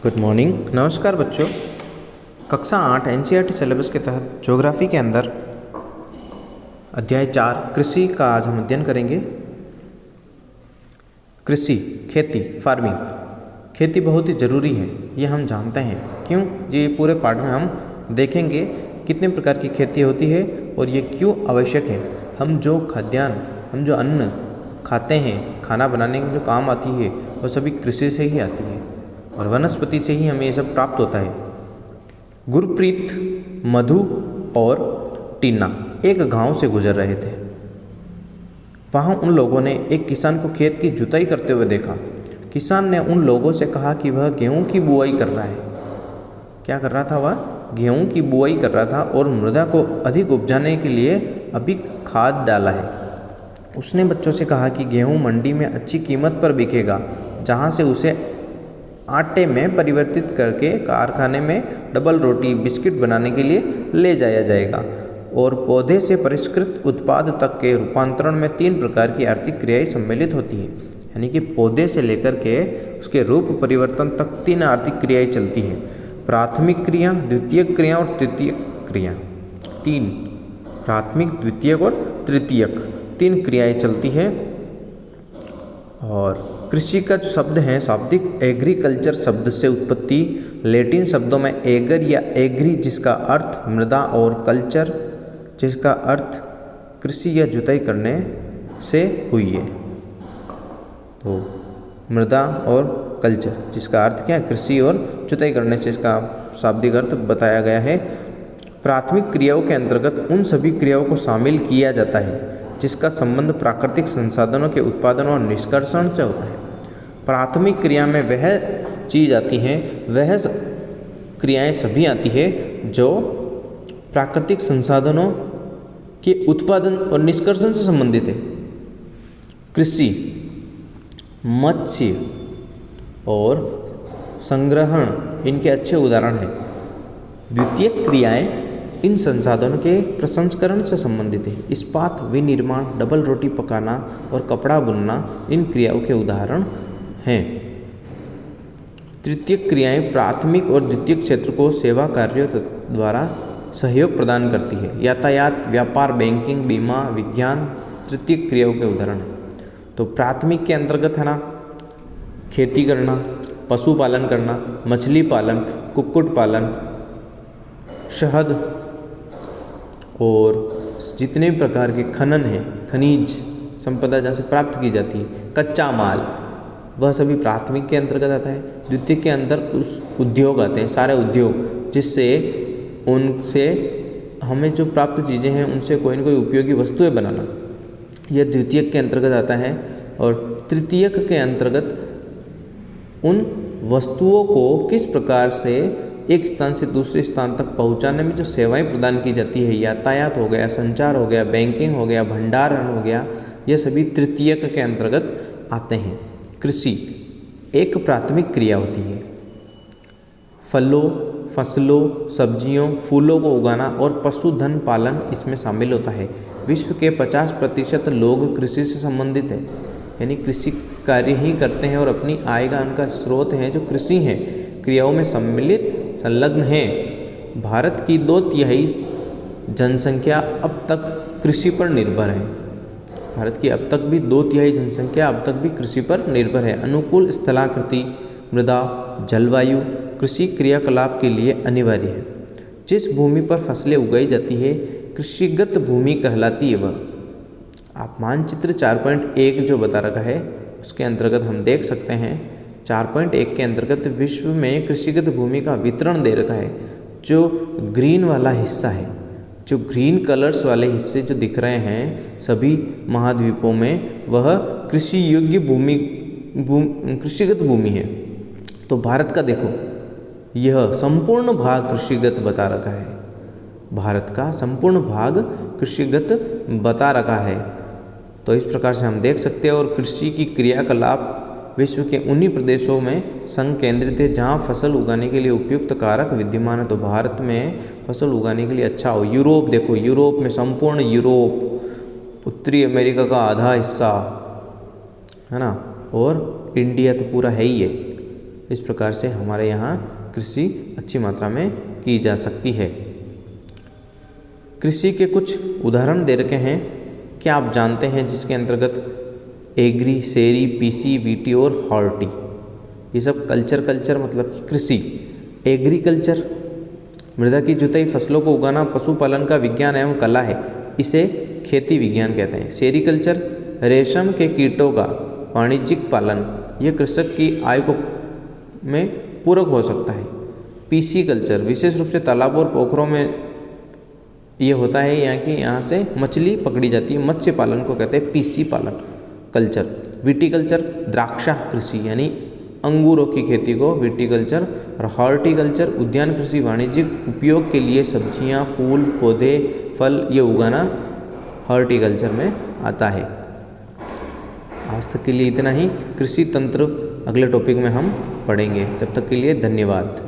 Good morning. नमस्कार बच्चों। कक्षा 8 एनसीईआरटी सिलेबस के तहत ज्योग्राफी के अंदर अध्याय 4 कृषि का आज हम अध्ययन करेंगे। कृषि, खेती, फार्मिंग। खेती बहुत ही ज़रूरी है, ये हम जानते हैं। क्यों? ये पूरे पाठ में हम देखेंगे कितने प्रकार की खेती होती है और ये क्यों आवश्यक है। हम जो अन्न खाते हैं, खाना बनाने में जो काम आती है, वो सभी कृषि से ही आती है और वनस्पति से ही हमें ये सब प्राप्त होता है। गुरप्रीत, मधु और टीना एक गांव से गुजर रहे थे। वहाँ उन लोगों ने एक किसान को खेत की जुताई करते हुए देखा। किसान ने उन लोगों से कहा कि वह गेहूं की बुआई कर रहा है। क्या कर रहा था? वह गेहूं की बुआई कर रहा था और मृदा को अधिक उपजाने के लिए अभी खाद डाला है। उसने बच्चों से कहा कि गेहूं मंडी में अच्छी कीमत पर बिकेगा, जहाँ से उसे आटे में परिवर्तित करके कारखाने में डबल रोटी, बिस्किट बनाने के लिए ले जाया जाएगा। और पौधे से परिष्कृत उत्पाद तक के रूपांतरण में 3 प्रकार की आर्थिक क्रियाएं सम्मिलित होती है। यानी कि पौधे से लेकर के उसके रूप परिवर्तन तक 3 आर्थिक क्रियाएं चलती हैं। प्राथमिक क्रिया, द्वितीयक क्रिया और तृतीयक क्रिया। 3 प्राथमिक, द्वितीयक और तृतीयक 3 क्रियाएं चलती हैं। और कृषि का जो शब्द है, शाब्दिक एग्रीकल्चर शब्द से उत्पत्ति लैटिन शब्दों में एगर या एग्री, जिसका अर्थ मृदा, और कल्चर, जिसका अर्थ कृषि या जुताई करने से हुई है। तो मृदा और कल्चर, जिसका अर्थ क्या है? कृषि और जुताई करने से इसका शाब्दिक अर्थ बताया गया है। प्राथमिक क्रियाओं के अंतर्गत उन सभी क्रियाओं को शामिल किया जाता है जिसका संबंध प्राकृतिक संसाधनों के उत्पादन और निष्कर्षण से होता है। प्राथमिक क्रिया में वह चीज़ आती है, वह क्रियाएं सभी आती है जो प्राकृतिक संसाधनों के उत्पादन और निष्कर्षण से संबंधित है। कृषि, मत्स्य और संग्रहण इनके अच्छे उदाहरण हैं। द्वितीयक क्रियाएं इन संसाधनों के प्रसंस्करण से संबंधित है। इस्पात, विनिर्माण, डबल रोटी पकाना और कपड़ा बुनना इन क्रियाओं के उदाहरण हैं। तृतीयक क्रियाएं प्राथमिक और द्वितीयक क्षेत्र को सेवा कार्यों द्वारा सहयोग प्रदान करती है। यातायात, व्यापार, बैंकिंग, बीमा, विज्ञान तृतीयक क्रियाओं के उदाहरण हैं। तो प्राथमिक के अंतर्गत है ना, खेती करना, पशुपालन करना, मछली पालन, कुक्कुट पालन, शहद और जितने भी प्रकार के खनन हैं, खनिज संपदा जहाँ से प्राप्त की जाती है, कच्चा माल, वह सभी प्राथमिक के अंतर्गत आता है। द्वितीय के अंदर उस उद्योग आते हैं, सारे उद्योग, जिससे उनसे हमें जो प्राप्त चीज़ें हैं उनसे कोई न कोई उपयोगी वस्तुएं बनाना, यह द्वितीयक के अंतर्गत आता है। और तृतीयक के अंतर्गत उन वस्तुओं को किस प्रकार से एक स्थान से दूसरे स्थान तक पहुंचाने में जो सेवाएं प्रदान की जाती है, यातायात हो गया, संचार हो गया, बैंकिंग हो गया, भंडारण हो गया, यह सभी तृतीयक के अंतर्गत आते हैं। कृषि एक प्राथमिक क्रिया होती है। फलों, फसलों, सब्जियों, फूलों को उगाना और पशुधन पालन इसमें शामिल होता है। विश्व के 50% लोग कृषि से संबंधित हैं, यानी कृषि कार्य ही करते हैं और अपनी आय का उनका स्रोत है जो कृषि है, क्रियाओं में सम्मिलित संलग्न हैं। भारत की 2/3 जनसंख्या अब तक कृषि पर निर्भर है। भारत की अब तक भी 2/3 जनसंख्या अब तक भी कृषि पर निर्भर है। अनुकूल स्थलाकृति, मृदा, जलवायु कृषि क्रियाकलाप के लिए अनिवार्य है। जिस भूमि पर फसलें उगाई जाती है कृषिगत भूमि कहलाती है। वह आप मानचित्र 4.1 जो बता रखा है उसके अंतर्गत हम देख सकते हैं। 4.1 के अंतर्गत विश्व में कृषिगत भूमि का वितरण दे रखा है। जो ग्रीन वाला हिस्सा है, जो ग्रीन कलर्स वाले हिस्से जो दिख रहे हैं सभी महाद्वीपों में, वह कृषि योग्य कृषिगत भूमि है। तो भारत का देखो, यह संपूर्ण भाग कृषिगत बता रखा है। भारत का संपूर्ण भाग कृषिगत बता रखा है। तो इस प्रकार से हम देख सकते हैं। और कृषि की क्रियाकलाप विश्व के उन्हीं प्रदेशों में संकेंद्रित है जहाँ फसल उगाने के लिए उपयुक्त कारक विद्यमान है। तो भारत में फसल उगाने के लिए अच्छा हो। यूरोप देखो, यूरोप में संपूर्ण यूरोप, उत्तरी अमेरिका का आधा हिस्सा है ना, और इंडिया तो पूरा है ही है। इस प्रकार से हमारे यहाँ कृषि अच्छी मात्रा में की जा सकती है। कृषि के कुछ उदाहरण दे रखे हैं, क्या आप जानते हैं, जिसके अंतर्गत एग्री, सेरी, पीसी, वीटी और हॉर्टी, ये सब कल्चर मतलब कि कृषि। एग्रीकल्चर मृदा की जुताई, फसलों को उगाना, पशुपालन का विज्ञान एवं कला है, इसे खेती विज्ञान कहते हैं। सेरीकल्चर रेशम के कीटों का वाणिज्यिक पालन, यह कृषक की आय को में पूरक हो सकता है। पीसी कल्चर विशेष रूप से तालाबों और पोखरों में ये होता है, यहाँ से मछली पकड़ी जाती है, मत्स्य पालन को कहते हैं पीसी पालन कल्चर। विटीकल्चर द्राक्षा कृषि यानी अंगूरों की खेती को विटीकल्चर, और हॉर्टिकल्चर उद्यान कृषि, वाणिज्यिक उपयोग के लिए सब्जियां, फूल, पौधे, फल ये उगाना हॉर्टिकल्चर में आता है। आज तक के लिए इतना ही। कृषि तंत्र अगले टॉपिक में हम पढ़ेंगे। तब तक के लिए धन्यवाद।